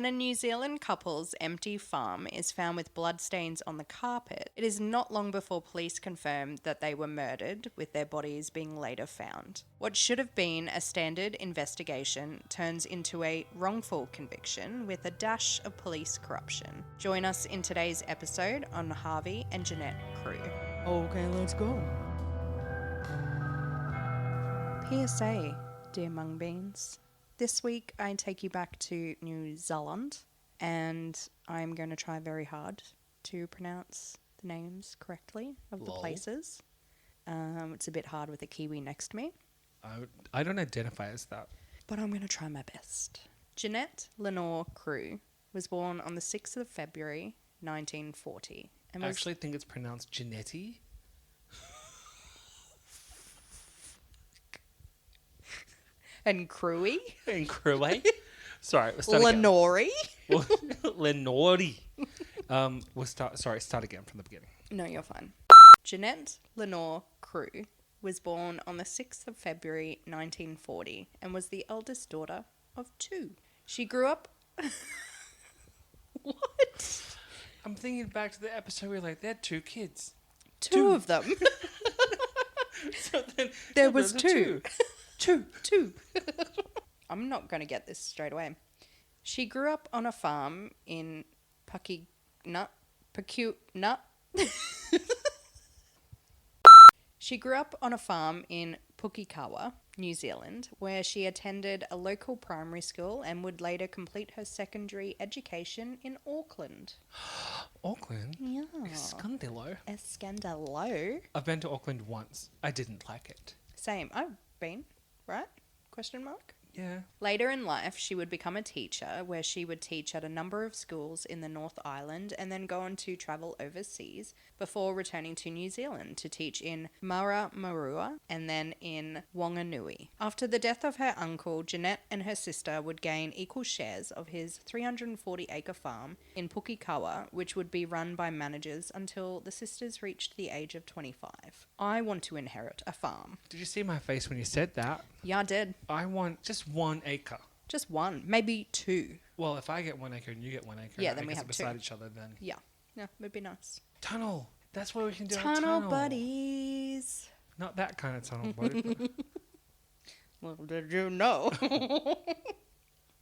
When a New Zealand couple's empty farm is found with bloodstains on the carpet, it is not long before police confirm that they were murdered, with their bodies being later found. What should have been a standard investigation turns into a wrongful conviction with a dash of police corruption. Join us in today's episode on Harvey and Jeannette Crewe. Okay, let's go. PSA, dear mung beans. This week I take you back to New Zealand, and I'm going to try very hard to pronounce the names correctly of the places. It's a bit hard with a Kiwi next to me. I don't identify as that. But I'm going to try my best. Jeannette Lenore Crewe was born on the 6th of February, 1940. And I actually think it's pronounced Jeanette. And Crewe. And Crewe. Sorry, let's start Lenore. Lenore. Start again from the beginning. No, you're fine. Jeannette Lenore Crewe was born on the 6th of February 1940 and was the eldest daughter of two. She grew up... What? I'm thinking back to the episode where they had two kids. Two of them. So then There was two. Two. I'm not going to get this straight away. She grew up on a farm in She grew up on a farm in Pukekawa, New Zealand, where she attended a local primary school and would later complete her secondary education in Auckland. Auckland? Yeah. Escandalo. I've been to Auckland once. I didn't like it. Same. I've been, right? Question mark? Yeah. Later in life, she would become a teacher, where she would teach at a number of schools in the North Island and then go on to travel overseas before returning to New Zealand to teach in Maramarua and then in Wanganui. After the death of her uncle, Jeannette and her sister would gain equal shares of his 340-acre farm in Pukekawa, which would be run by managers until the sisters reached the age of 25. I want to inherit a farm. Did you see my face when you said that? Yeah, I did. I want just 1 acre. Just one, maybe two. Well, if I get 1 acre and you get 1 acre, Yeah, then we have beside two. each other, then Yeah, would be nice. tunnel. That's what we can do. Tunnel buddies. Not that kind of tunnel buddy. Well, did you know?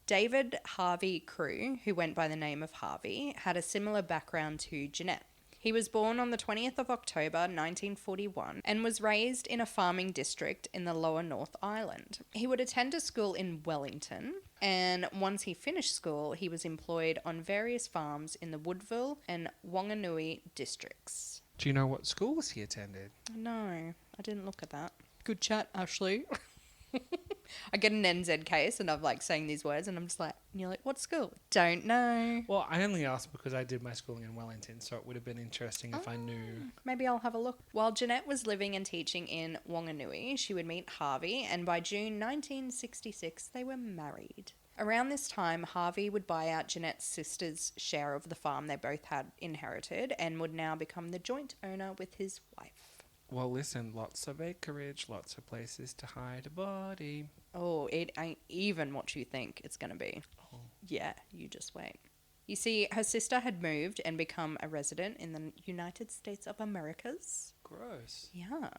David Harvey Crewe, who went by the name of Harvey, had a similar background to Jeannette. He was born on the 20th of October 1941 and was raised in a farming district in the lower North Island. He would attend a school in Wellington, and once he finished school, he was employed on various farms in the Woodville and Wanganui districts. Do you know what schools he attended? No, I didn't look at that. Good chat, Ashley. I get an NZ case and I'm saying these words and I'm just and you're like, what school? Don't know. Well, I only asked because I did my schooling in Wellington, so it would have been interesting if I knew. Maybe I'll have a look. While Jeannette was living and teaching in Wanganui, she would meet Harvey, and by June 1966, they were married. Around this time, Harvey would buy out Jeanette's sister's share of the farm they both had inherited and would now become the joint owner with his wife. Well, listen, lots of acreage, lots of places to hide a body. Oh, it ain't even what you think it's going to be. Oh. Yeah, you just wait. You see, her sister had moved and become a resident in the United States of Americas. Gross. Yeah.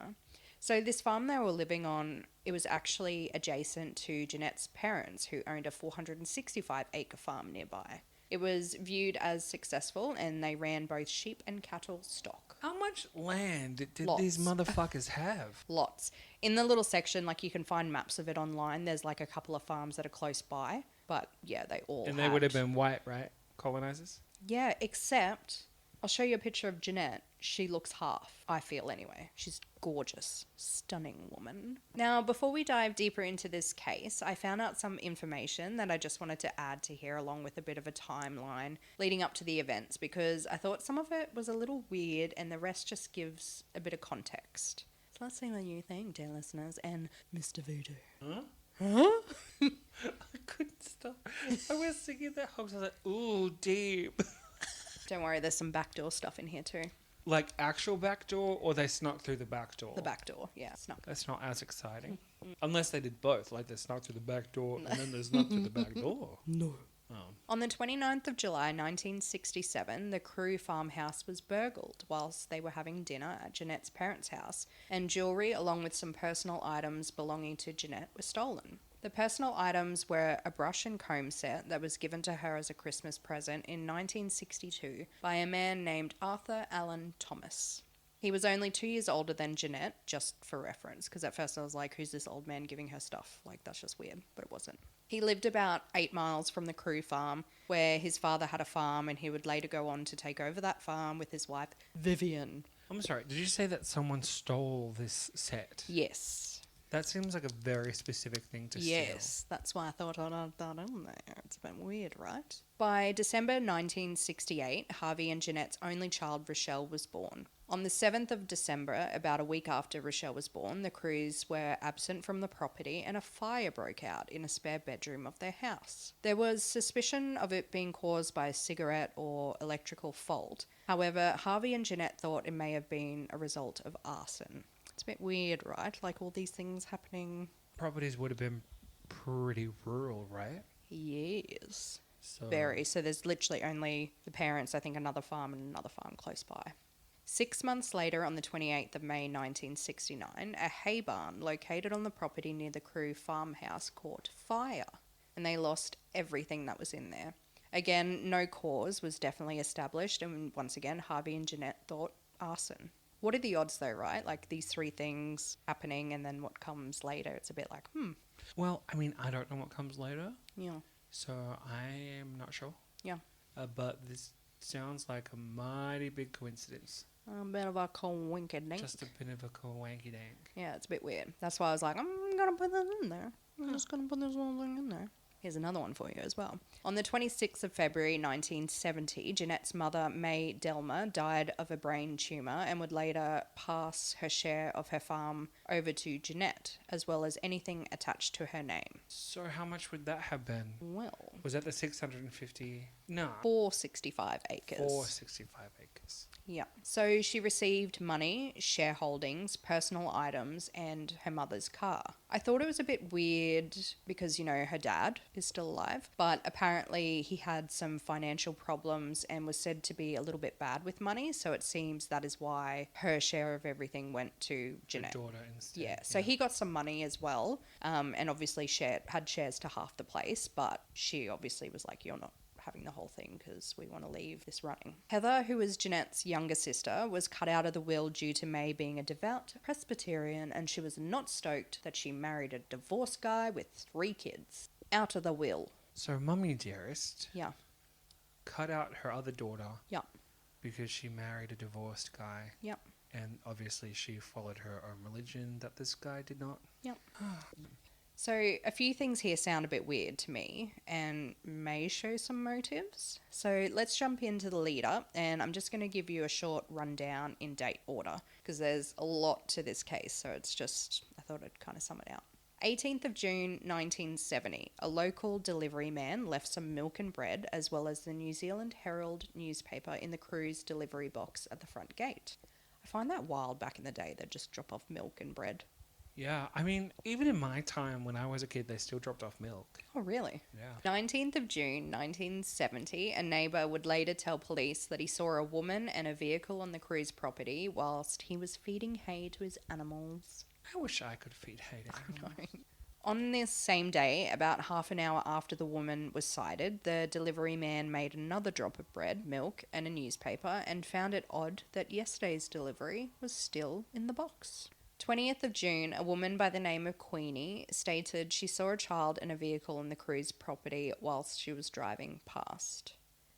So this farm they were living on, it was actually adjacent to Jeanette's parents, who owned a 465-acre farm nearby. It was viewed as successful, and they ran both sheep and cattle stock. How much land did Lots. these motherfuckers have? Lots. In the little section, you can find maps of it online. There's a couple of farms that are close by. But yeah, they all And they would have been white, right? Colonizers? Yeah, except I'll show you a picture of Jeannette. She looks half, I feel anyway. She's gorgeous, stunning woman. Now, before we dive deeper into this case, I found out some information that I just wanted to add to here, along with a bit of a timeline leading up to the events, because I thought some of it was a little weird and the rest just gives a bit of context. So let's see what you think, dear listeners, and Mr. Voodoo. Huh? Huh? I couldn't stop. I was singing that hoax. I was like, ooh, deep. Don't worry, there's some backdoor stuff in here too. Like actual back door, or they snuck through the back door? The back door, yeah, snuck. That's not as exciting. Unless they did both. Like they snuck through the back door and then they snuck through the back door. No. Oh. On the 29th of July 1967, the Crewe farmhouse was burgled whilst they were having dinner at Jeanette's parents' house, and jewellery along with some personal items belonging to Jeanette were stolen. The personal items were a brush and comb set that was given to her as a Christmas present in 1962 by a man named Arthur Allen Thomas. He was only 2 years older than Jeanette, just for reference, because at first I was like, who's this old man giving her stuff? Like, that's just weird, but it wasn't. He lived about 8 miles from the Crewe farm, where his father had a farm, and he would later go on to take over that farm with his wife, Vivian. I'm sorry, did you say that someone stole this set? Yes. That seems like a very specific thing to steal. Yes, that's why I thought I'd add that in there. It's a bit weird, right? By December 1968, Harvey and Jeanette's only child, Rochelle, was born. On the 7th of December, about a week after Rochelle was born, the Crews were absent from the property and a fire broke out in a spare bedroom of their house. There was suspicion of it being caused by a cigarette or electrical fault. However, Harvey and Jeanette thought it may have been a result of arson. It's a bit weird, right? Like all these things happening. Properties would have been pretty rural, right? Yes. So Very. So there's literally only the parents, I think another farm and another farm close by. 6 months later, on the 28th of May 1969, a hay barn located on the property near the Crewe farmhouse caught fire, and they lost everything that was in there. Again, no cause was definitely established, and once again, Harvey and Jeanette thought arson. What are the odds though, right? Like these three things happening and then what comes later, it's a bit like, Well, I mean, I don't know what comes later, yeah, so I am not sure. yeah. But this sounds like a mighty big coincidence. A bit of a coinkydink. Just a bit of a wanky dank. Yeah, it's a bit weird. That's why I was like, I'm going to put that in there. I'm just going to put this little thing in there. Here's another one for you as well. On the 26th of February 1970, Jeanette's mother, May Delmer, died of a brain tumour and would later pass her share of her farm over to Jeanette, as well as anything attached to her name. So how much would that have been? Well, Was that the 650? No. 465 acres. 465 acres. Yeah. So she received money, shareholdings, personal items, and her mother's car. I thought it was a bit weird because, you know, her dad is still alive, but apparently he had some financial problems and was said to be a little bit bad with money, so it seems that is why her share of everything went to Jeanette. Her daughter instead. Yeah, so he got some money as well, and obviously had shares to half the place, but she obviously was like, you're not having the whole thing because we want to leave this running. Heather, who was Jeanette's younger sister, was cut out of the will due to May being a devout Presbyterian, and she was not stoked that she married a divorced guy with 3 kids. Out of the will. So Mummy Dearest Yeah. cut out her other daughter Yeah. because she married a divorced guy. Yeah. And obviously she followed her own religion that this guy did not. Yeah. So a few things here sound a bit weird to me and may show some motives. So let's jump into the lead up, and I'm just going to give you a short rundown in date order because there's a lot to this case, so it's just, I thought I'd kind of sum it out. 18th of June 1970, a local delivery man left some milk and bread as well as the New Zealand Herald newspaper in the Crewe's delivery box at the front gate. I find that wild back in the day, they'd just drop off milk and bread. Yeah, I mean, even in my time when I was a kid, they still dropped off milk. Oh, really? Yeah. 19th of June 1970, a neighbour would later tell police that he saw a woman and a vehicle on the Crewe's property whilst he was feeding hay to his animals. I wish I could feed hay to animals. No. On this same day, about half an hour after the woman was sighted, the delivery man made another drop of bread, milk, and a newspaper and found it odd that yesterday's delivery was still in the box. 20th of June, a woman by the name of Queenie stated she saw a child in a vehicle on the Crewe's property whilst she was driving past.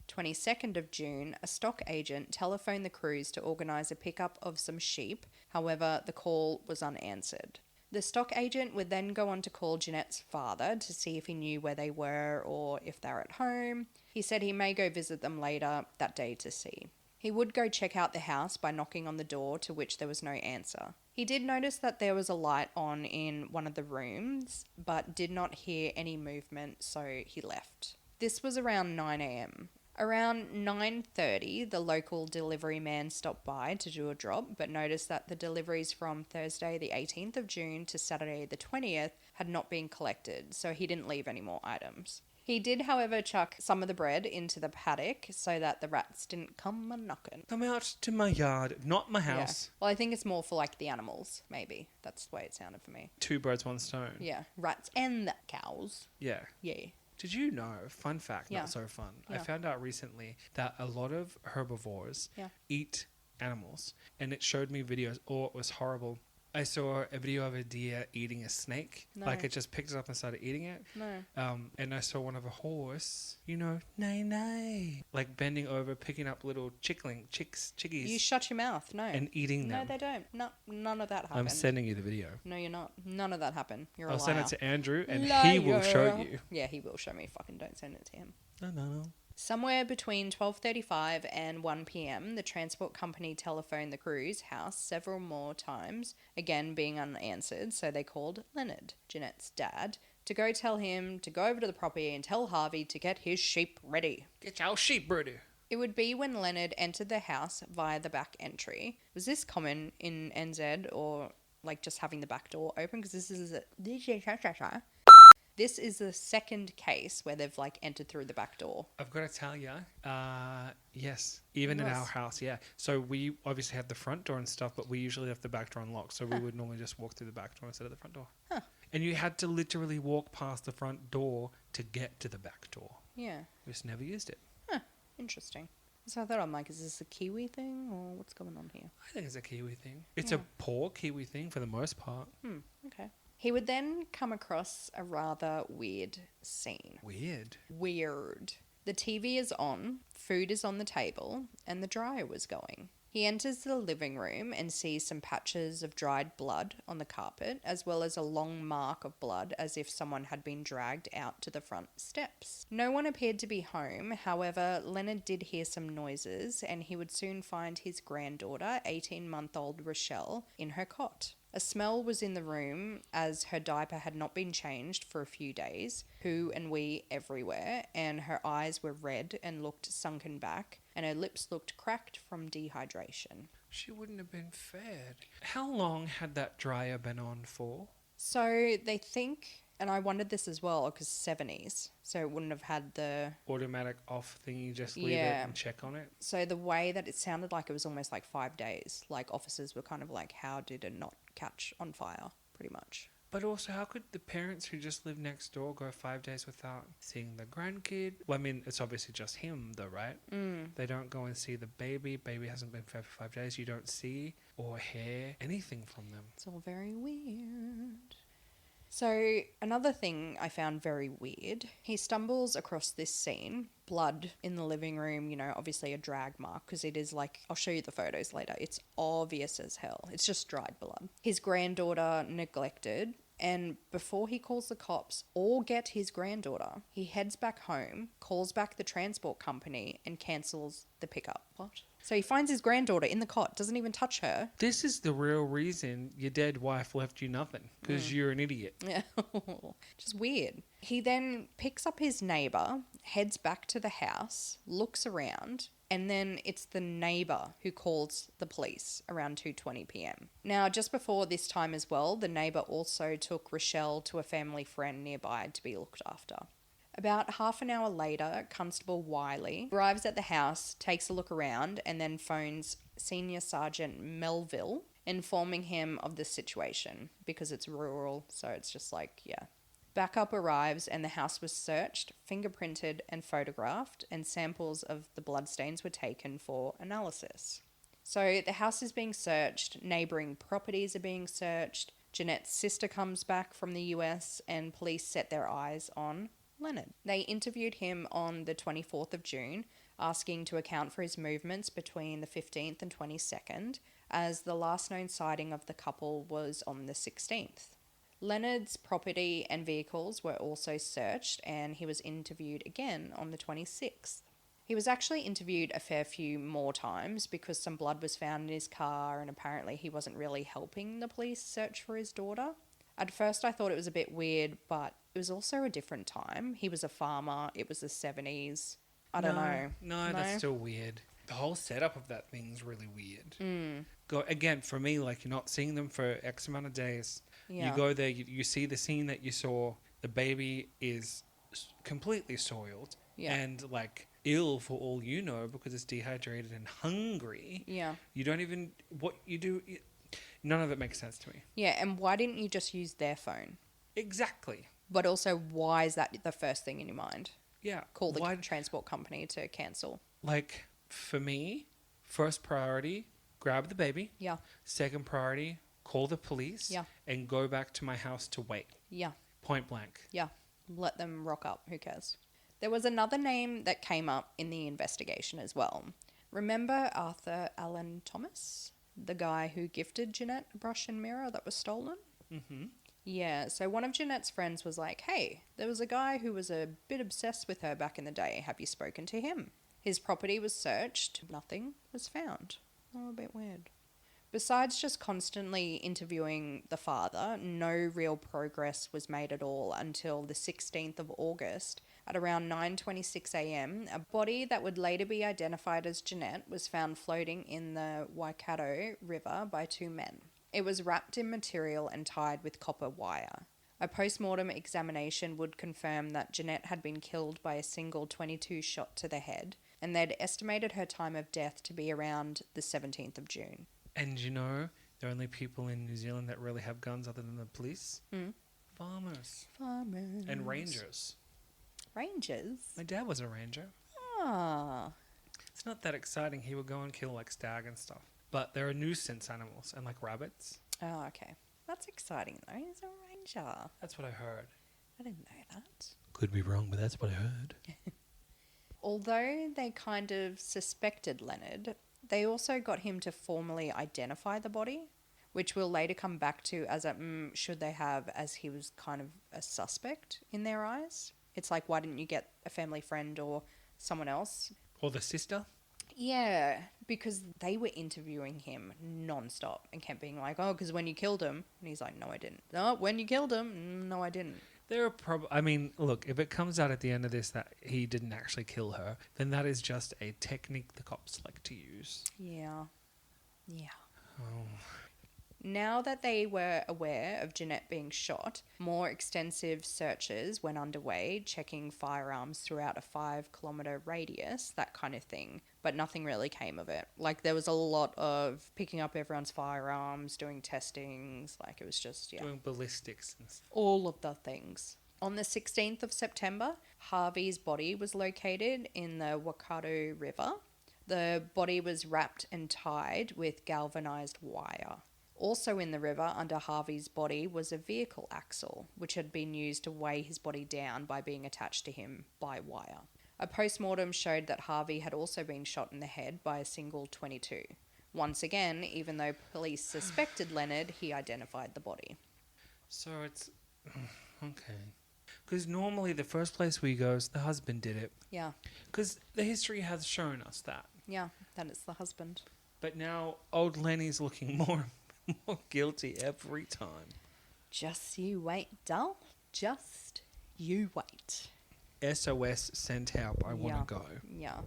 22nd of June, a stock agent telephoned the Crews to organise a pickup of some sheep. However, the call was unanswered. The stock agent would then go on to call Jeanette's father to see if he knew where they were or if they were at home. He said he may go visit them later that day to see. He would go check out the house by knocking on the door, to which there was no answer. He did notice that there was a light on in one of the rooms, but did not hear any movement, so he left. This was around 9 a.m. Around 9:30, the local delivery man stopped by to do a drop, but noticed that the deliveries from Thursday the 18th of June to Saturday the 20th had not been collected, so he didn't leave any more items. He did, however, chuck some of the bread into the paddock so that the rats didn't come a-knocking. Come out to my yard, not my house. Yeah. Well, I think it's more for, like, the animals, maybe. That's the way it sounded for me. 2 birds, 1 stone. Yeah, rats and the cows. Yeah. Yeah. Did you know, fun fact, Yeah. not so fun, I Yeah. found out recently that a lot of herbivores Yeah. eat animals. And it showed me videos. Oh, it was horrible. I saw a video of a deer eating a snake. No. Like, it just picked it up and started eating it. No. And I saw one of a horse, nay, nay. Like, bending over, picking up little chickies. You shut your mouth. No. And eating them. No, they don't. No, none of that happened. I'm sending you the video. No, you're not. None of that happened. You're a I'll liar. send it to Andrew, and he will show you. Yeah, he will show me. Fucking don't send it to him. No. Somewhere between 12:35 and 1 p.m, the transport company telephoned the Crewe's house several more times, again being unanswered, so they called Leonard, Jeanette's dad, to go tell him to go over to the property and tell Harvey to get his sheep ready. Get your sheep ready. It would be when Leonard entered the house via the back entry. Was this common in NZ, or like just having the back door open? Because this is the second case where they've like entered through the back door. I've got to tell you, yes. Even in our house, yeah. So we obviously have the front door and stuff, but we usually have the back door unlocked. So we would normally just walk through the back door instead of the front door. Huh. And you had to literally walk past the front door to get to the back door. Yeah. We just never used it. Huh. Interesting. So I thought, I'm like, is this a Kiwi thing or what's going on here? I think it's a Kiwi thing. It's Yeah. a poor Kiwi thing for the most part. Okay. He would then come across a rather weird scene. Weird. The TV is on, food is on the table, and the dryer was going. He enters the living room and sees some patches of dried blood on the carpet, as well as a long mark of blood as if someone had been dragged out to the front steps. No one appeared to be home, however, Leonard did hear some noises, and he would soon find his granddaughter, 18-month-old Rochelle, in her cot. A smell was in the room as her diaper had not been changed for a few days, poo and wee everywhere, and her eyes were red and looked sunken back, and her lips looked cracked from dehydration. She wouldn't have been fed. How long had that dryer been on for? So they think, and I wondered this as well, because 70s, so it wouldn't have had the... Automatic off thing, you just leave it Yeah. and check on it? So the way that it sounded like it was almost like 5 days. Like officers were kind of like, how did it not catch on fire, pretty much. But also, how could the parents who just live next door go 5 days without seeing the grandkid? Well, I mean, it's obviously just him, though, right? They don't go and see the baby. Baby hasn't been fed for 5 days. You don't see or hear anything from them. It's all very weird. So another thing I found very weird, he stumbles across this scene, blood in the living room, obviously a drag mark, because it is like, I'll show you the photos later, it's obvious as hell. It's just dried blood. His granddaughter neglected, and before he calls the cops or get his granddaughter, he heads back home, calls back the transport company, and cancels the pickup. What? So he finds his granddaughter in the cot, doesn't even touch her. This is the real reason your dead wife left you nothing, because you're an idiot. Yeah, just weird. He then picks up his neighbour, heads back to the house, looks around, and then it's the neighbour who calls the police around 2:20 p.m. Now, just before this time as well, the neighbour also took Rochelle to a family friend nearby to be looked after. About half an hour later, Constable Wiley arrives at the house, takes a look around, and then phones Senior Sergeant Melville, informing him of the situation, because it's rural, so it's just like, yeah. Backup arrives and the house was searched, fingerprinted and photographed, and samples of the bloodstains were taken for analysis. So the house is being searched, neighbouring properties are being searched, Jeanette's sister comes back from the US, and police set their eyes on Leonard. They interviewed him on the 24th of June, asking to account for his movements between the 15th and 22nd, as the last known sighting of the couple was on the 16th. Leonard's property and vehicles were also searched, and he was interviewed again on the 26th. He was actually interviewed a fair few more times because some blood was found in his car, and apparently he wasn't really helping the police search for his daughter. At first I thought it was a bit weird, but it was also a different time. He was a farmer. It was the 70s. I don't know. No, that's still weird. The whole setup of that thing's really weird. Go again, for me, like, you're not seeing them for X amount of days. Yeah. You go there, you see the scene that you saw. The baby is completely soiled Yeah. and like ill for all you know because it's dehydrated and hungry. Yeah. You don't even what you do. None of it makes sense to me. Yeah, and why didn't you just use their phone? Exactly. But also, why is that the first thing in your mind? Yeah. Call the Why? transport company to cancel. Like for me, first priority, grab the baby. Yeah. Second priority, call the police. Yeah. And go back to my house to wait. Yeah. Point blank. Yeah. Let them rock up. Who cares? There was another name that came up in the investigation as well. Remember Arthur Allen Thomas? The guy who gifted Jeanette a brush and mirror that was stolen? Mm-hmm. Yeah, so one of Jeanette's friends was like, hey, there was a guy who was a bit obsessed with her back in the day. Have you spoken to him? His property was searched. Nothing was found. Oh, a bit weird. Besides just constantly interviewing the father, no real progress was made at all until the 16th of August. At around 9:26 a.m., a body that would later be identified as Jeanette was found floating in the Waikato River by two men. It was wrapped in material and tied with copper wire. A post-mortem examination would confirm that Jeanette had been killed by a single .22 shot to the head, and they'd estimated her time of death to be around the 17th of June. And you know, the only people in New Zealand that really have guns other than the police? Farmers. Farmers. And rangers. Rangers? My dad was a ranger. Ah. It's not that exciting. He would go and kill like stag and stuff. But there are nuisance animals and like rabbits. Oh, okay. That's exciting though. He's a ranger. That's what I heard. I didn't know that. Could be wrong, but that's what I heard. Although they kind of suspected Leonard, they also got him to formally identify the body, which we'll later come back to as a should they have, as he was kind of a suspect in their eyes. It's like, why didn't you get a family friend or someone else? Or the sister? Yeah, because they were interviewing him non-stop and kept being like, oh, because when you killed him. And he's like, no, I didn't. No, when you killed him, no, I didn't. There are I mean, look, if it comes out at the end of this that he didn't actually kill her, then that is just a technique the cops like to use. Yeah. Yeah. Oh. Now that they were aware of Jeanette being shot, more extensive searches went underway, checking firearms throughout a 5-kilometre radius, that kind of thing. But nothing really came of it. Like, there was a lot of picking up everyone's firearms, doing testings, like it was just, yeah. Doing ballistics and stuff. All of the things. On the 16th of September, Harvey's body was located in the Waikato River. The body was wrapped and tied with galvanised wire. Also in the river under Harvey's body was a vehicle axle, which had been used to weigh his body down by being attached to him by wire. A post-mortem showed that Harvey had also been shot in the head by a single .22. Once again, even though police suspected Leonard, he identified the body. So it's... Okay. Because normally the first place we go is the husband did it. Yeah. Because the history has shown us that. Yeah, that it's the husband. But now old Lenny's looking more guilty every time. Just you wait, doll. Just you wait. SOS, send help, I want to go. Yeah.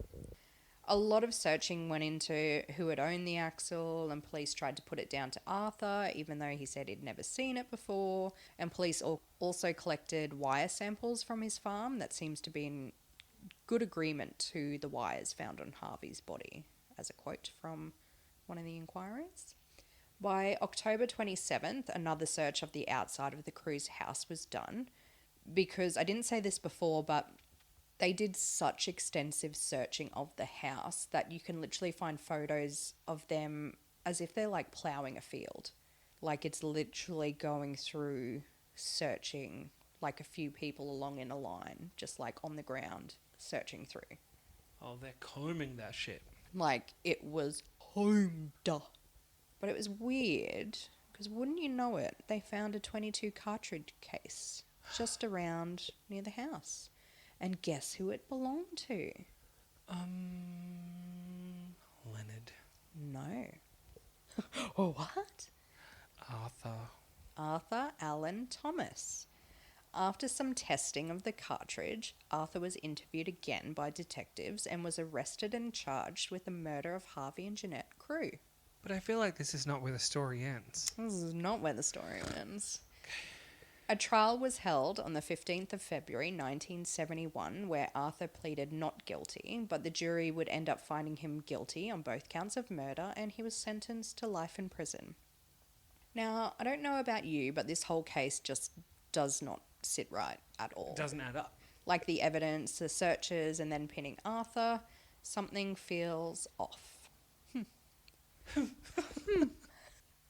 A lot of searching went into who had owned the axle, and police tried to put it down to Arthur, even though he said he'd never seen it before. And police also collected wire samples from his farm that seems to be in good agreement to the wires found on Harvey's body, as a quote from one of the inquiries. By October 27th, another search of the outside of the Crewe's house was done, because I didn't say this before, but they did such extensive searching of the house that you can literally find photos of them as if they're like ploughing a field. Like it's literally going through searching like a few people along in a line, just like on the ground searching through. Oh, they're combing that shit. Like it was combed. But it was weird because wouldn't you know it, they found a .22 cartridge case just around near the house. And guess who it belonged to? Leonard. No. Oh, what? Arthur Allen Thomas. After some testing of the cartridge, Arthur was interviewed again by detectives and was arrested and charged with the murder of Harvey and Jeannette Crewe. But I feel like this is not where the story ends. This is not where the story ends. A trial was held on the 15th of February 1971 where Arthur pleaded not guilty, but the jury would end up finding him guilty on both counts of murder and he was sentenced to life in prison. Now, I don't know about you, but this whole case just does not sit right at all. It doesn't add up. Like the evidence, the searches, and then pinning Arthur, something feels off.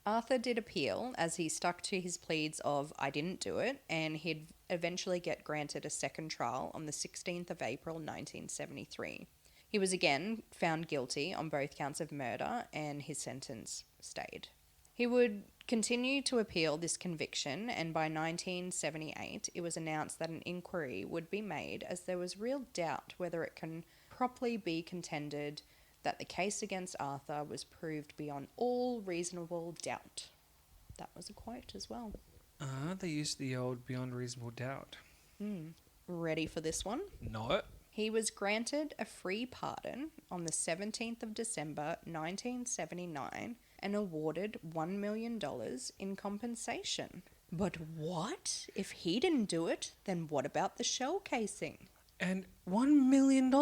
Arthur did appeal as he stuck to his pleads of I didn't do it, and he'd eventually get granted a second trial on the 16th of April 1973. He was again found guilty on both counts of murder and his sentence stayed. He would continue to appeal this conviction, and by 1978 it was announced that an inquiry would be made as there was real doubt whether it can properly be contended that the case against Arthur was proved beyond all reasonable doubt. That was a quote as well. They used the old beyond reasonable doubt. Ready for this one? No. He was granted a free pardon on the 17th of December 1979 and awarded $1 million in compensation. But what? If he didn't do it, then what about the shell casing? And $1 million?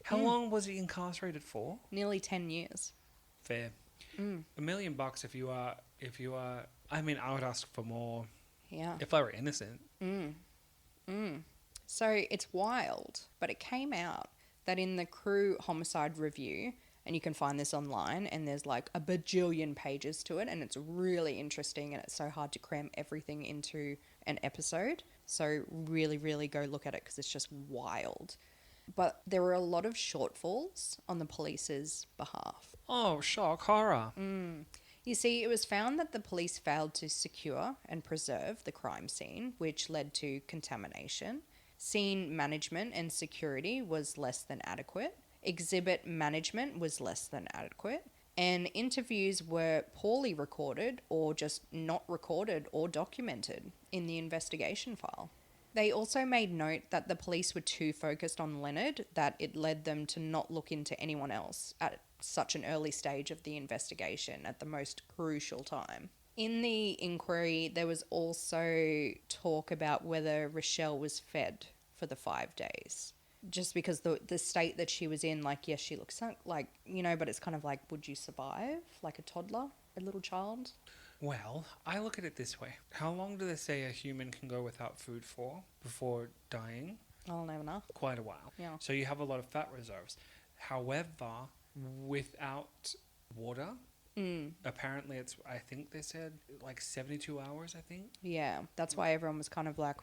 How long was he incarcerated for? Nearly 10 years. Fair. $1 million if you are, I mean, I would ask for more. Yeah. If I were innocent. So it's wild, but it came out that in the Crewe homicide review, and you can find this online, and there's like a bajillion pages to it, and it's really interesting, and it's so hard to cram everything into an episode. So really, really go look at it because it's just wild. But there were a lot of shortfalls on the police's behalf. Oh, shock, horror. You see, it was found that the police failed to secure and preserve the crime scene, which led to contamination. Scene management and security was less than adequate. Exhibit management was less than adequate. And interviews were poorly recorded or just not recorded or documented in the investigation file. They also made note that the police were too focused on Leonard, that it led them to not look into anyone else at such an early stage of the investigation at the most crucial time. In the inquiry, there was also talk about whether Rochelle was fed for the 5 days. Just because the state that she was in, like, yes, she looks like, you know, but it's kind of like, would you survive? Like a toddler, a little child? Well, I look at it this way. How long do they say a human can go without food for before dying? I'll never know. Quite a while. Yeah. So you have a lot of fat reserves. However, without water, apparently it's, I think they said, like 72 hours, I think. Yeah, that's why everyone was kind of like,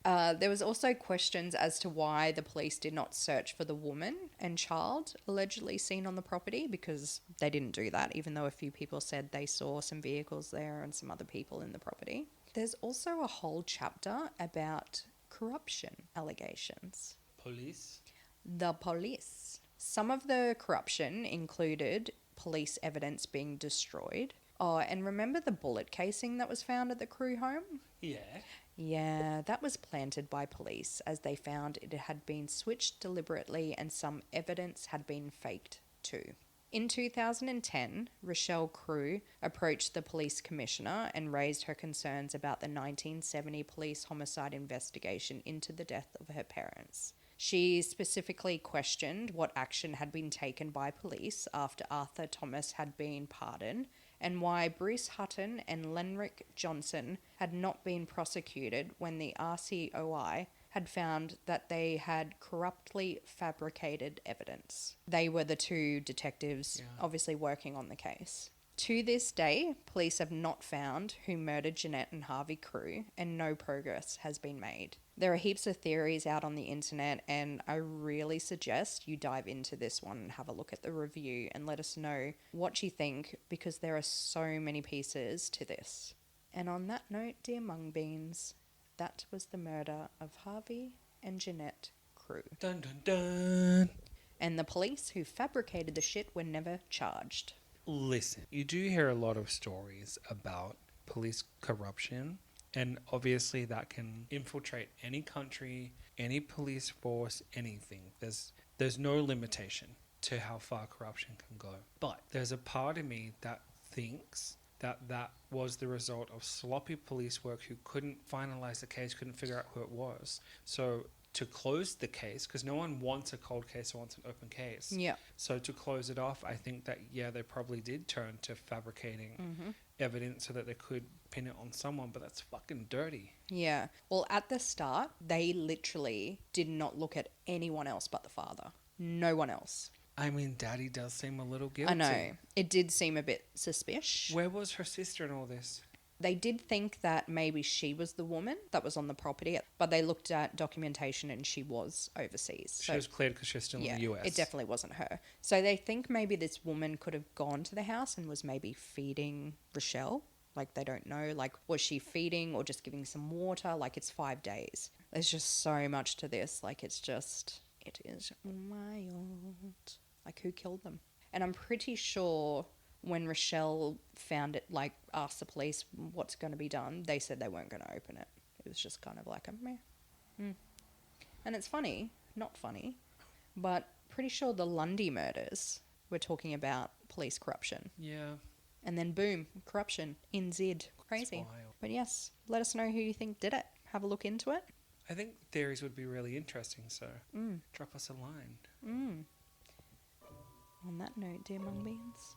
There was also questions as to why the police did not search for the woman and child allegedly seen on the property, because they didn't do that, even though a few people said they saw some vehicles there and some other people in the property. There's also a whole chapter about corruption allegations. Police? The police. Some of the corruption included police evidence being destroyed. Oh, and remember the bullet casing that was found at the Crewe home? Yeah. Yeah, that was planted by police as they found it had been switched deliberately and some evidence had been faked too. In 2010, Rochelle Crewe approached the police commissioner and raised her concerns about the 1970 police homicide investigation into the death of her parents. She specifically questioned what action had been taken by police after Arthur Thomas had been pardoned, and why Bruce Hutton and Lenrick Johnson had not been prosecuted when the RCOI had found that they had corruptly fabricated evidence. They were the two detectives obviously working on the case. To this day, police have not found who murdered Jeannette and Harvey Crewe, and no progress has been made. There are heaps of theories out on the internet, and I really suggest you dive into this one and have a look at the review and let us know what you think, because there are so many pieces to this. And on that note, dear mung beans, that was the murder of Harvey and Jeannette Crewe. Dun dun dun. And the police who fabricated the shit were never charged. Listen, you do hear a lot of stories about police corruption, and obviously that can infiltrate any country, any police force, anything. There's no limitation to how far corruption can go. But there's a part of me that thinks that was the result of sloppy police work who couldn't finalize the case, couldn't figure out who it was. So to close the case, because no one wants a cold case or wants an open case. Yeah. So to close it off, I think that, yeah, they probably did turn to fabricating evidence so that they could pin it on someone, but that's fucking dirty. Yeah. Well, at the start, they literally did not look at anyone else but the father. No one else. I mean, Daddy does seem a little guilty. I know. It did seem a bit suspicious. Where was her sister in all this? They did think that maybe she was the woman that was on the property, but they looked at documentation and she was overseas. She was cleared because she was still in the US. It definitely wasn't her. So they think maybe this woman could have gone to the house and was maybe feeding Rochelle. Like, they don't know. Like, was she feeding or just giving some water? Like, it's 5 days. There's just so much to this. Like, it is wild. Like, who killed them? And I'm pretty sure when Rochelle found it, like, asked the police what's going to be done, they said they weren't going to open it. It was just kind of like a meh. And it's funny, not funny, but pretty sure the Lundy murders were talking about police corruption. Yeah. And then boom, corruption in Zid. Crazy. Wild. But yes, let us know who you think did it. Have a look into it. I think theories would be really interesting, so drop us a line. On that note, dear mung beans.